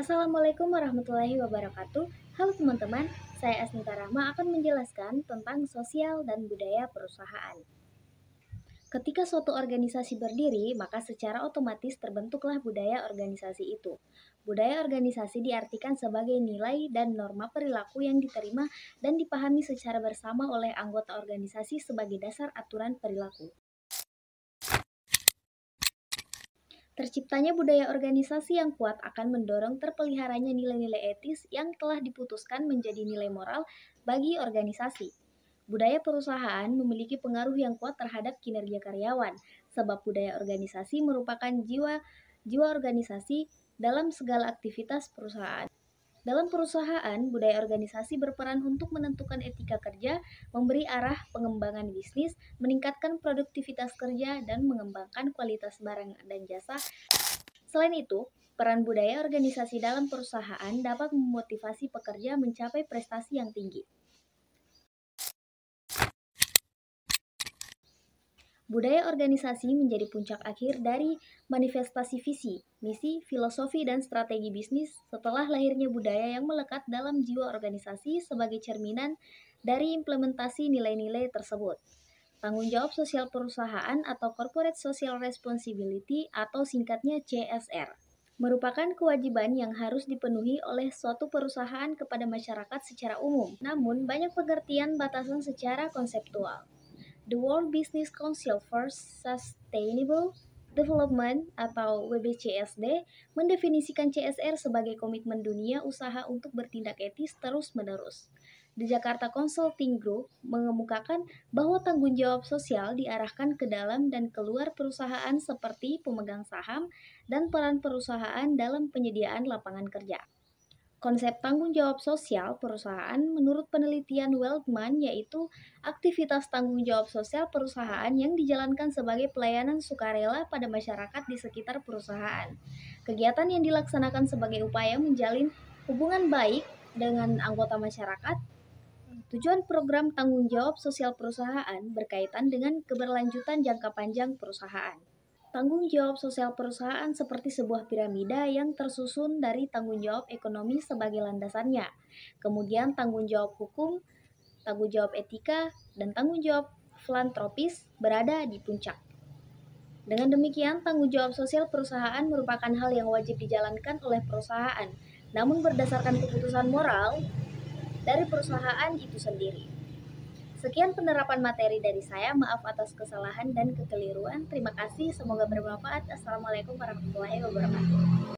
Assalamualaikum warahmatullahi wabarakatuh. Halo teman-teman, saya Asnita Rahma akan menjelaskan tentang sosial dan budaya perusahaan. Ketika suatu organisasi berdiri, maka secara otomatis terbentuklah budaya organisasi itu. Budaya organisasi diartikan sebagai nilai dan norma perilaku yang diterima dan dipahami secara bersama oleh anggota organisasi sebagai dasar aturan perilaku. Terciptanya budaya organisasi yang kuat akan mendorong terpeliharanya nilai-nilai etis yang telah diputuskan menjadi nilai moral bagi organisasi. Budaya perusahaan memiliki pengaruh yang kuat terhadap kinerja karyawan, sebab budaya organisasi merupakan jiwa organisasi dalam segala aktivitas perusahaan. Dalam perusahaan, budaya organisasi berperan untuk menentukan etika kerja, memberi arah pengembangan bisnis, meningkatkan produktivitas kerja, dan mengembangkan kualitas barang dan jasa. Selain itu, peran budaya organisasi dalam perusahaan dapat memotivasi pekerja mencapai prestasi yang tinggi. Budaya organisasi menjadi puncak akhir dari manifestasi visi, misi, filosofi, dan strategi bisnis setelah lahirnya budaya yang melekat dalam jiwa organisasi sebagai cerminan dari implementasi nilai-nilai tersebut. Tanggung jawab sosial perusahaan atau Corporate Social Responsibility atau singkatnya CSR merupakan kewajiban yang harus dipenuhi oleh suatu perusahaan kepada masyarakat secara umum. Namun, banyak pengertian batasan secara konseptual. The World Business Council for Sustainable Development atau WBCSD mendefinisikan CSR sebagai komitmen dunia usaha untuk bertindak etis terus-menerus. The Jakarta Consulting Group mengemukakan bahwa tanggung jawab sosial diarahkan ke dalam dan keluar perusahaan seperti pemegang saham dan peran perusahaan dalam penyediaan lapangan kerja. Konsep tanggung jawab sosial perusahaan menurut penelitian Weltman yaitu aktivitas tanggung jawab sosial perusahaan yang dijalankan sebagai pelayanan sukarela pada masyarakat di sekitar perusahaan. Kegiatan yang dilaksanakan sebagai upaya menjalin hubungan baik dengan anggota masyarakat. Tujuan program tanggung jawab sosial perusahaan berkaitan dengan keberlanjutan jangka panjang perusahaan. Tanggung jawab sosial perusahaan seperti sebuah piramida yang tersusun dari tanggung jawab ekonomi sebagai landasannya, kemudian tanggung jawab hukum, tanggung jawab etika, dan tanggung jawab filantropis berada di puncak. Dengan demikian, tanggung jawab sosial perusahaan merupakan hal yang wajib dijalankan oleh perusahaan, namun berdasarkan keputusan moral dari perusahaan itu sendiri. Sekian penerapan materi dari saya, maaf atas kesalahan dan kekeliruan. Terima kasih, semoga bermanfaat. Assalamualaikum warahmatullahi wabarakatuh.